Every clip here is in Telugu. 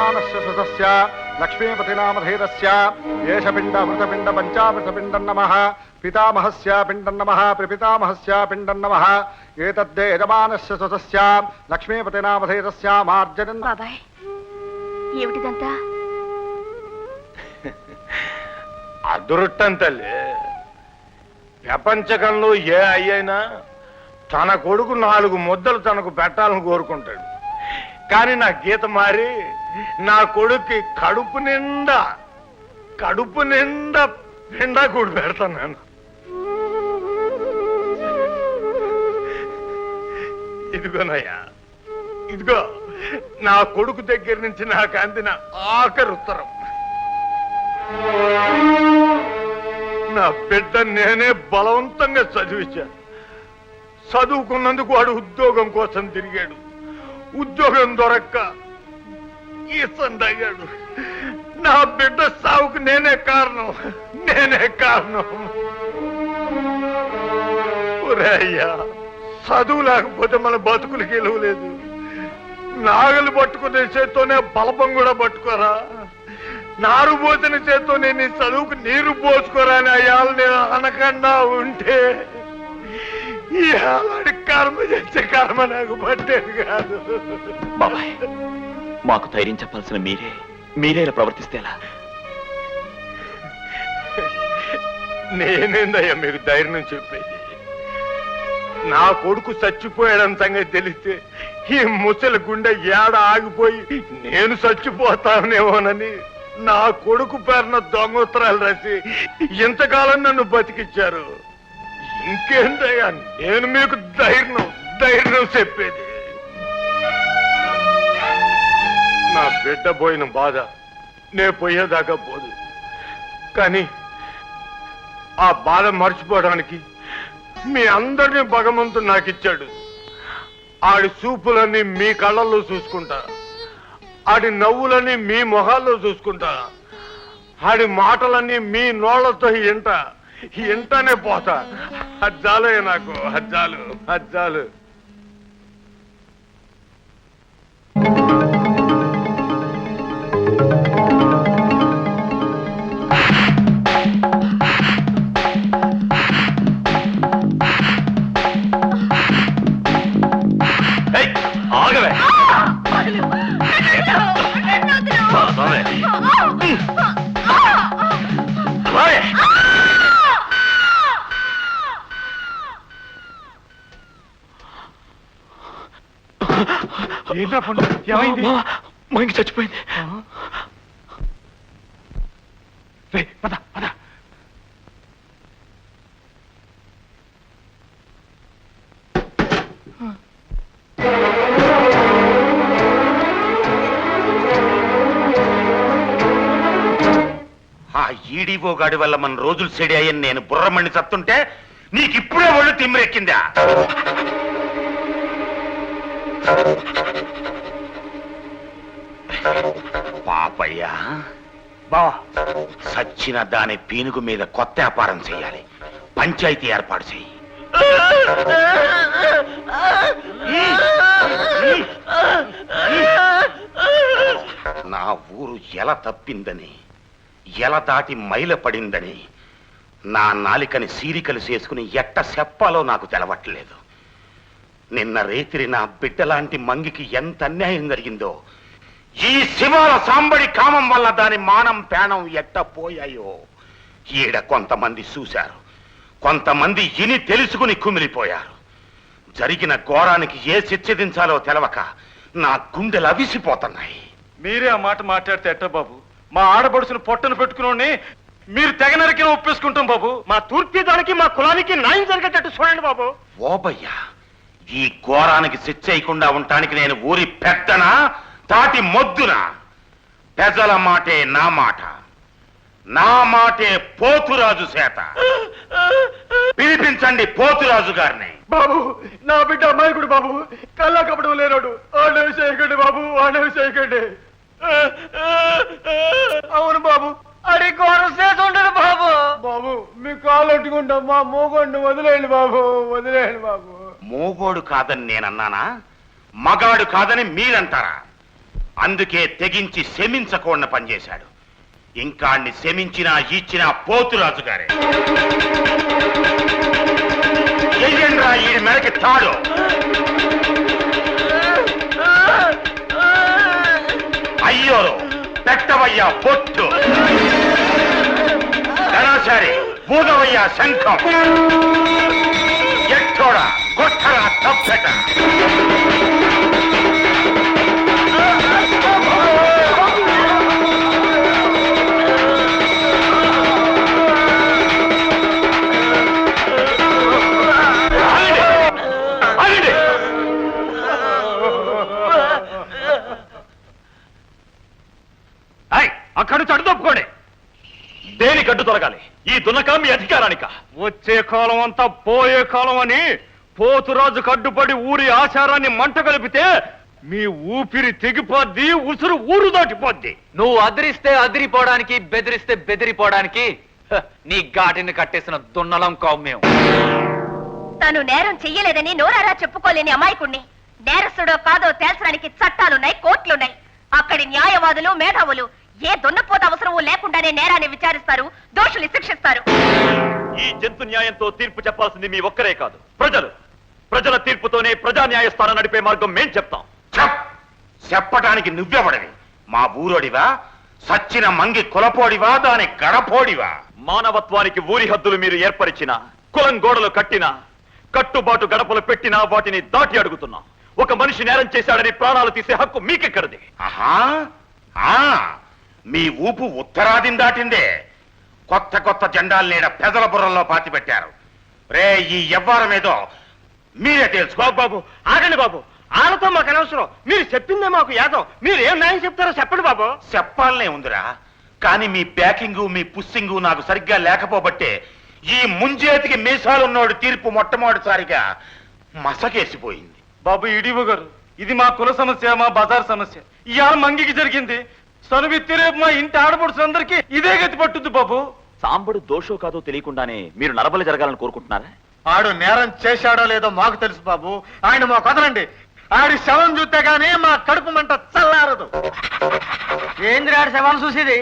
యజమానస్య సుతస్య లక్ష్మీపతినామధేరస్య ఏష పిండ మృతపిండ పంచామృతపిండం నమః పితామహస్య పిండం నమః ప్రపితామహస్య పిండం నమః ఏతద్దే యజమానస్య సుతస్య లక్ష్మీపతినామధేరస్య మార్జనం. బాబాయ్ ఏమిటిదంతా? అదృష్టం తల్లి. ప్రపంచకంలో ఏ అయ్యైనా తన కొడుకు 4 ముద్దలు తనకు పెట్టాలని కోరుకుంటాడు. కానీ నా గీత మారి నా కొడుక్కి కడుపు నిండా పిండా కూడి పెడతాను. ఇదిగోనయ్యా, ఇదిగో నా కొడుకు దగ్గర నుంచి నాకు అందిన ఆఖరి ఉత్తరం. నా బిడ్డ నేనే బలవంతంగా చదివించాను. చదువుకున్నందుకు వాడు ఉద్యోగం కోసం తిరిగాడు. ఉద్యోగం దొరక్క ఈసందయ్యాడు. నా బిడ్డ సావుకు నేనే కారణం. అయ్యా, చదువు లేకపోతే మన బతుకులకి విలువ లేదు. నాగలు పట్టుకునే చేత్తోనే బలపం కూడా పట్టుకోరా, నారు పోసిన చేత్తోనే నీ చదువుకు నీరు పోసుకోరా అని అయ్యాలు నేను అనకుండా ఉంటే ఈ ఆడి కర్మ చేసే కర్మ నాకు పట్టేది కాదు. బాబాయ్, మాకు ధైర్యం చెప్పాల్సిన మీరే ఇలా ప్రవర్తిస్తేలా? నేనేందయ్యా మీకు ధైర్యం చెప్పేది? నా కొడుకు చచ్చిపోయాడని సంగతి తెలిస్తే ఈ ముసలి గుండె ఏడ ఆగిపోయి నేను చచ్చిపోతానేమోనని నా కొడుకు పేరున దొంగోత్తరాలు రాసి ఇంతకాలం నన్ను బతికిచ్చారు. ఇంకేందయ్యా నేను మీకు ధైర్యం చెప్పేది? నా బిడ్డ పోయిన బాధ నే పోయేదాకా పోదు. కానీ ఆ బాధ మర్చిపోవడానికి మీ అందరినీ భగవంతుడు నాకు ఇచ్చాడు. ఆడి చూపులన్నీ మీ కళ్ళల్లో చూసుకుంటా, ఆడి నవ్వులన్నీ మీ మొహాల్లో చూసుకుంటా, ఆడి మాటలన్నీ మీ నోళ్లతో ఇంటనే పోతా. అజ్జాలే నాకు, అజ్జాలు. ఆగవే. ఏంట్రా పండు, ఏమైంది? మంగి చచ్చిపోయింది. పద. ఆ ఈడీఓ గాడి వల్ల మన రోజులు సెడి అయ్యని నేను బుర్రమణి చత్తుంటే నీకిప్పుడే ఒళ్ళు తిమ్మిరెక్కిందా? పాపయ్యా బావా, సచ్చిన దాని పీనుగు మీద కొత్త వ్యాపారం చెయ్యాలి. పంచాయతీ ఏర్పాటు చెయ్యి. నా ఊరు ఎలా తప్పిందని, ఎలా దాటి మైల పడిందని నా నాలికని సీరికలు చేసుకుని ఎట్ట చెప్పాలో నాకు తెలవట్లేదు. నిన్న రేతిరి నా బిడ్డలాంటి మంగికి ఎంత అన్యాయం జరిగిందో, ఈ శివాల సాంబడి కామం వల్ల దాని మానం ప్రాణం ఎట్ట పోయాయో ఈడ కొంతమంది చూశారు, కొంతమంది ఇని తెలుసుకుని కుమిలిపోయారు. జరిగిన ఘోరానికి ఏ శిక్షించాలో తెలవక నా గుండెలు అవిసిపోతున్నాయి. మీరే ఆ మాట మాట్లాడితే ఎట్ట బాబు? మా ఆడబడుసును పొట్టను పెట్టుకుని మీరు తెగ నరికిన ఒప్పేసుకుంటాం బాబు. మా తూర్పుదానికి మా కులానికి న్యాయం జరిగేటట్టు చూడండి బాబు. ఓబయ్యా, ఈ ఘోరానికి శిక్ష చేయకుండా ఉండటానికి నేను ఊరి పెద్దనా తాటి మొద్దునా? పెద్దల మాటే నా మాట, నా మాటే పోతురాజు చేత. పిలిపించండి పోతురాజు గారిని. బాబు, నా బిడ్డ అమాయకుడు బాబు, కల్లా కపడం లేనాడు. ఆడవి చేయకండి బాబు, ఆడవి చేయకండి. అవును బాబు, అడి ఘోరం చేసి ఉండడు బాబు. బాబు, మీ కాలు అట్టుకుంటాం, మా మోగొండు వదిలేయండి బాబు, వదిలేయండి బాబు. మోగోడు కాదని నేనన్నానా? మగాడు కాదని మీరంటారా? అందుకే తెగించి శమించకూడని పనిచేశాడు. ఇంకా అన్ని శమించినా ఇచ్చినా పోతురాజు గారే. ఎయ్యండ్రా ఈ మెడకి తాడు. అయ్యో పెట్టవయ్యా పొట్టు, ధనాచారి బూదవయ్యా శంఖం, ఎట్టోడ కొట్టరా తప్పెట. అక్కడి నుంచి అడ్డుతప్పుకోండి. దేని గడ్డు తొలగాలి? ఈ దున్నక మీ అధికారానిక? వచ్చే కాలం అంతా పోయే కాలం అని పోతురాజు కడ్డుపడి ఊరి ఆచారాన్ని మంట కలిపితే మీ ఊపిరి తెగిపోద్ది, ఉసురు ఊరు దాటిపోద్ది. నువ్వు అదిరిస్తే అదిరిపోవడానికి, బెదిరిస్తే బెదిరిపోవడానికి నీ ఘాటిని కట్టేసిన దున్నలం కావు మేము. తను నేరం చెయ్యలేదని నోరారా చెప్పుకోలేని అమాయకుణ్ణి నేరస్తుడో కాదో తేల్చడానికి చట్టాలున్నాయి, కోర్టులున్నాయి. అక్కడి న్యాయవాదులు, మేధావులు ఏ దున్నపోత అవసరమూ లేకుండానే నేరాన్ని విచారిస్తారు, దోషుల్ని శిక్షిస్తారు. ఈ జంతు న్యాయంతో తీర్పు చెప్పాల్సింది మీ ఒక్కరే కాదు, ప్రజలు. ప్రజల తీర్పుతోనే ప్రజా న్యాయస్థానం నడిపే మార్గం మేం చెప్తాం. చెప్పటానికి నువ్వెవడివి? మా ఊరోడివా? సచ్చిన మంగి కులపోడివా? దాని గడపోడివా? మానవత్వానికి ఊరి హద్దులు మీరు ఏర్పరిచినా, కులం గోడలు కట్టినా, కట్టుబాటు గడపలు పెట్టినా వాటిని దాటి అడుగుతున్నాం. ఒక మనిషి నేరం చేశాడని ప్రాణాలు తీసే హక్కు మీకెక్కడిది? ఆహా, మీ ఊపు ఉత్తరాదిని దాటిందే. కొత్త కొత్త జెండాలు నేడ పెదల బుర్రల్లో పాతి పెట్టారు. రే, ఈ ఎవ్వారం ఏదో మీరే తెలుసుకో. బాబు ఆగండి బాబు, వాళ్ళతో మాకు అనవసరం. మీరు చెప్పిందే మాకు యాదం. మీరు ఏం న్యాయం చెప్తారో చెప్పండి బాబు. చెప్పాలనే ఉందిరా, కానీ మీ ప్యాకింగు, మీ పుస్సింగు నాకు సరిగ్గా లేకపోబట్టే ఈ ముంజేతికి మీసాలున్నోడు తీర్పు మొట్టమొదటిసారిగా మసకేసిపోయింది. బాబు ఇడివు గారు, ఇది మా కుల సమస్య, మా బజార్ సమస్య. ఇవాళ మంగికి జరిగింది, సనువిత్తి రేపు మా ఇంటి ఆడపడుచులందరికీ ఇదే గతి పట్టుద్ది బాబు. సాంబడు దోషో కాదో తెలియకుండానే మీరు నరబలి జరగాలని కోరుకుంటున్నారా? ఆడు నేరం చేశాడో లేదో మాకు తెలుసు బాబు. ఆయన మా కదలండి. ఆడి శవం చూస్తే గానీ మా కడుపు మంట చల్లారదు. ఏంద్ర ఆడి శవాన్ని చూసేది?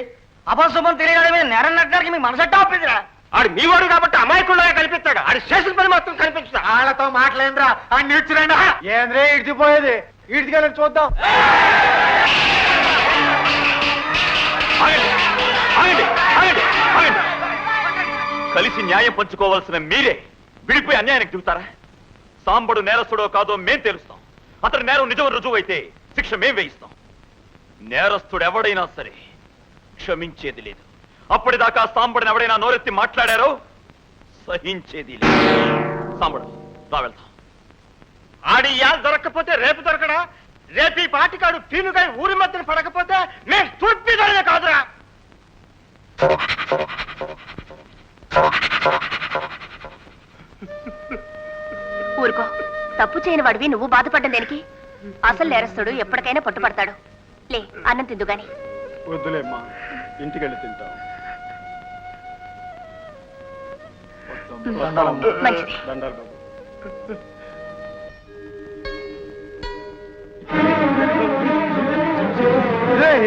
అపశుభం తెలియడం మీద నేరం నట్టడానికి మీ మనసట్టా ఒప్పిందిరా. ఆడు మీ వాడు కాబట్టి అమాయకుల్లాగా కనిపిస్తాడు. ఆడి చేసిన పని మాత్రం కనిపించదు. వాళ్ళతో మాట్లాడినరా ఆయన ఇచ్చిరండి. ఏంద్రే ఇడిచిపోయేది? ఇడిచికెళ్ళి చూద్దాం. కలిసి న్యాయం పంచుకోవాల్సిన మీరే విడిపోయి అన్యాయానికి దిగుతారా? సాంబడు నేరస్తుడో కాదో మేం తెలుస్తాం. అతని నేరం నిజం రుజువైతే శిక్ష మేం వేయిస్తాం. నేరస్తుడు ఎవడైనా సరే క్షమించేది లేదు. అప్పటిదాకా సాంబడిని ఎవడైనా నోరెత్తి మాట్లాడారో సహించేది లేదు. సాంబడు రా, వెళ్తాం. ఆడి ఇవాళ దొరక్కపోతే రేపు దొరకడా? రేపు ఈ పాటికాడు పీనుగా ఊరి మధ్యన పడకపోతే నేను తూర్పిదనే కాదురా. ఊరుకో, తప్పు చేయని వాడివి నువ్వు బాధపడ్డం దేనికి? అసలు నేరస్తుడు ఎప్పటికైనా పట్టుపడతాడు. లే, అన్నం తిందు గాని. వద్దులేమ్మా, ఇంటికెళ్ళి తింటాం. మంచిది. దండాలు బాబు.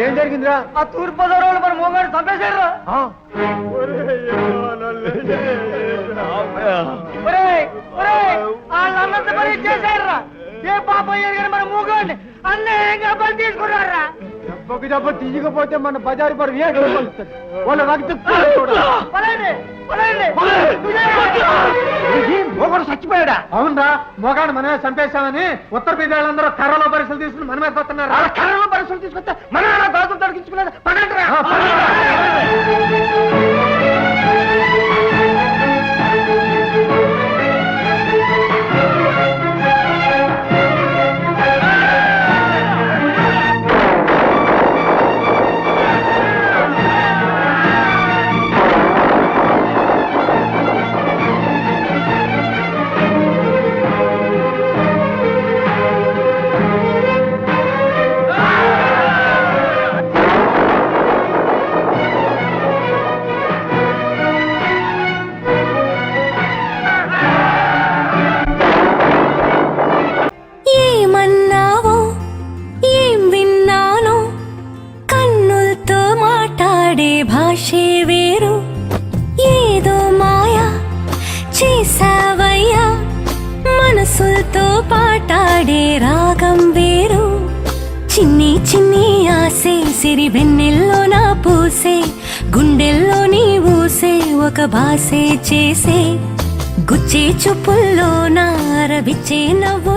ఏం జరిగిందిరా? ఆ తూర్పు పదవులు మన మోగాడు చంపేశారు. వాళ్ళన్నంత పని చేశారా? ఏ పాపం ఎరిగిన మన మూగాడిని అన్యాయంగా బలి తీసుకున్నారా? దెబ్బకి దెబ్బ తీయకపోతే మన బజారు పరు వాళ్ళ రక్తం మొగాడు చచ్చిపోయాడా? అవునరా, మొగాడు మనమే చంపేశామని ఉత్తర ప్రజలందరూ కర్రలో పరీక్షలు తీసుకుని మనమే పోతున్నారు. కర్రలో పరీక్షలు తీసుకొస్తే మన గాజులు తొలగించుకున్నారు. భాషే వేరు ఏదో మాయా చేసావయ్యా మనసులతో పాటాడే రాగం వేరు చిన్ని చిన్ని ఆసే సిరి వెన్నెల్లో నా పూసే గుండెల్లో నీ ఊసే ఒక భాసే చేసే గుచ్చే చూపుల్లో నా రవిచ్చే నవ్వుల్లో